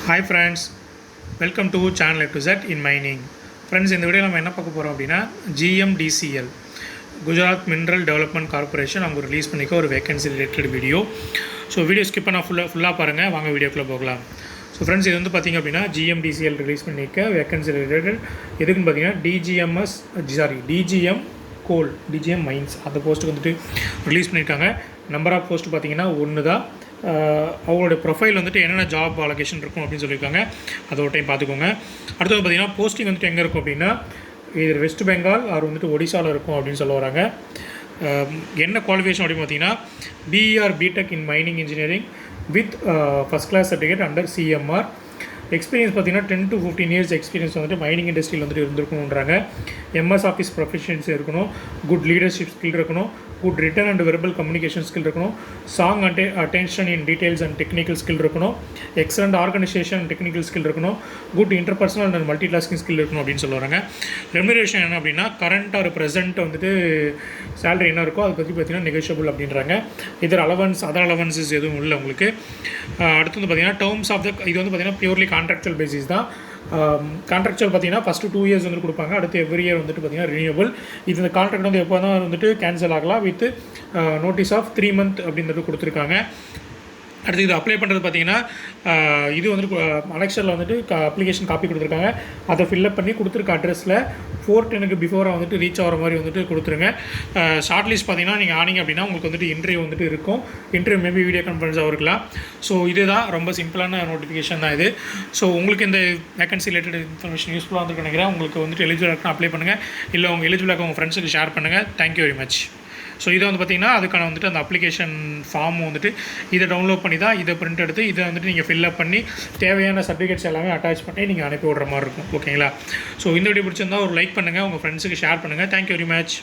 Hi friends, welcome to channel A to Z in mining. Friends, இந்த video நம்ம என்ன பார்க்க போகிறோம் அப்படின்னா GMDCL Gujarat mineral development corporation அவங்க ரிலீஸ் பண்ணிக்க ஒரு vacancy related video. So video skip பண்ணால் ஃபுல்லாக பாருங்கள், வாங்க வீடியோக்குள்ளே போகலாம். ஸோ ஃப்ரெண்ட்ஸ், இது வந்து பார்த்திங்க அப்படின்னா GMDCL ரிலீஸ் பண்ணிக்க வேகன்சி ரிலேட்டட் எதுக்குன்னு பார்த்தீங்கன்னா DGM கோல் டிஜிஎம் மைன்ஸ் அந்த போஸ்ட்டுக்கு வந்துட்டு ரிலீஸ் பண்ணியிருக்காங்க. நம்பர் ஆஃப் போஸ்ட்டு பார்த்திங்கன்னா ஒன்று தான். அவங்களோட ப்ரொஃபைல் வந்துட்டு என்னென்ன ஜாப் அலோகேஷன் இருக்கும் அப்படின்னு சொல்லியிருக்காங்க, அதை ஒரு டைம் பார்த்துக்கோங்க. அடுத்தது பார்த்திங்கன்னா போஸ்டிங் வந்துட்டு எங்கே இருக்கும் அப்படின்னா இது வெஸ்ட் பெங்கால் அவர் வந்துட்டு ஒடிசாவில் இருக்கும் அப்படின்னு சொல்ல வராங்க. என்ன குவாலிஃபிகேஷன் அப்படின்னு பார்த்தீங்கன்னா BR BTech in mining engineering with first class certificate under CMR. Experience பார்த்திங்கன்னா 10 to 15 இயர்ஸ் எக்ஸ்பீரியன்ஸ் வந்துட்டு மைனிங் இண்டஸ்ட்ரியில் வந்துட்டு இருந்திருக்கணுன்றாங்க. MS ஆஃபீஸ் ப்ரொஃபஷன்ஸி இருக்கணும், குட் லீடர்ஷிப் ஸ்கில் இருக்கணும், good written and verbal communication skill இருக்கணும், சாங் attention in details and technical skill இருக்கணும், எக்ஸலண்ட் ஆர்கனைசேஷன் டெக்னிக்கல் ஸ்கில் இருக்கணும், good interpersonal and multitasking skill இருக்கணும் அப்படின்னு சொல்லுவாங்க. ரெம்யூனரேஷன் என்ன அப்படின்னா கரண்ட் ஒரு ப்ரெசென்ட் வந்துட்டு சேலரி என்ன இருக்கோ அதை பற்றி பார்த்தீங்கன்னா நெகோஷியபிள் அப்படின்றாங்க. இதர் அதர் அலவன்சஸ் எதுவும் இல்லை உங்களுக்கு. அடுத்து வந்து பார்த்தீங்கன்னா டேர்ம்ஸ் ஆஃப் இது வந்து பார்த்தீங்கன்னா பியூர்லி கான்ட்ராக்சுவல் பேசிஸ் தான். கான்ட்ராக்சுவல் பார்த்தீங்கன்னா ஃபஸ்ட்டு 2 years வந்துட்டு கொடுப்பாங்க, அடுத்து எவ்ரி இயர் வந்துட்டு பார்த்தீங்கன்னா ரினியூவல். இது இந்த கான்ட்ராக்ட் வந்து எப்போ தான் வந்துட்டு கேன்சல் ஆகலாம் வித் நோட்டீஸ் ஆஃப் 3 month அப்படின்றது கொடுத்துருக்காங்க. அடுத்து இது அப்ளை பண்ணுறது பார்த்தீங்கன்னா இது வந்துட்டு அலெக்ஷனில் வந்துட்டு அப்ளிகேஷன் காப்பி கொடுத்துருக்காங்க, அதை ஃபில்லப் பண்ணி கொடுத்துருக்க அட்ரஸில் 4:10 பிஃபோராக வந்துட்டு ரீச் ஆகிற மாதிரி வந்துட்டு கொடுத்துருங்க. ஷார்ட் லிஸ்ட் பார்த்தீங்கன்னா நீங்கள் ஆனீங்க அப்படின்னா உங்களுக்கு வந்துட்டு இன்டர்வியூ வந்துட்டு இருக்கும். இன்டர்வியூ மேபி வீடியோ கான்ஃபரன்ஸாக இருக்கலாம். ஸோ இதுதான் ரொம்ப சிம்பிளான நோட்டிஃபிகேஷன் தான் இது. ஸோ உங்களுக்கு இந்த வேகன்சி ரிலேட்டட் இன்ஃபர்மேஷன் யூஸ்ஃபுல்லாக வந்து நினைக்கிறேன். உங்களுக்கு வந்துட்டு எலிஜிபிள் இருக்குன்னா அப்ளை பண்ணுங்கள், இல்லை உங்கள் எலிஜிபிளாக உங்கள் ஃப்ரெண்ட்ஸுக்கு ஷேர் பண்ணுங்கள். Thank you very much. ஸோ இதை வந்து பார்த்திங்கன்னா அதுக்கான வந்துட்டு அந்த அப்ளிகேஷன் ஃபார்ம் வந்துட்டு இதை டவுன்லோட் பண்ணி தான் இதை பிரிண்ட் எடுத்து இதை வந்துட்டு நீங்கள் ஃபில்அப் பண்ணி தேவையான சர்டிஃபிகேட்ஸ் எல்லாமே அட்டாச் பண்ணி நீங்கள் அனுப்பி விடுற மாதிரி இருக்கும். ஓகேங்களா? ஸோ இந்த வீடியோ பிடிச்சிருந்தால் ஒரு லைக் பண்ணுங்கள், உங்கள் ஃப்ரெண்ட்ஸுக்கு ஷேர் பண்ணுங்கள். Thank you very much.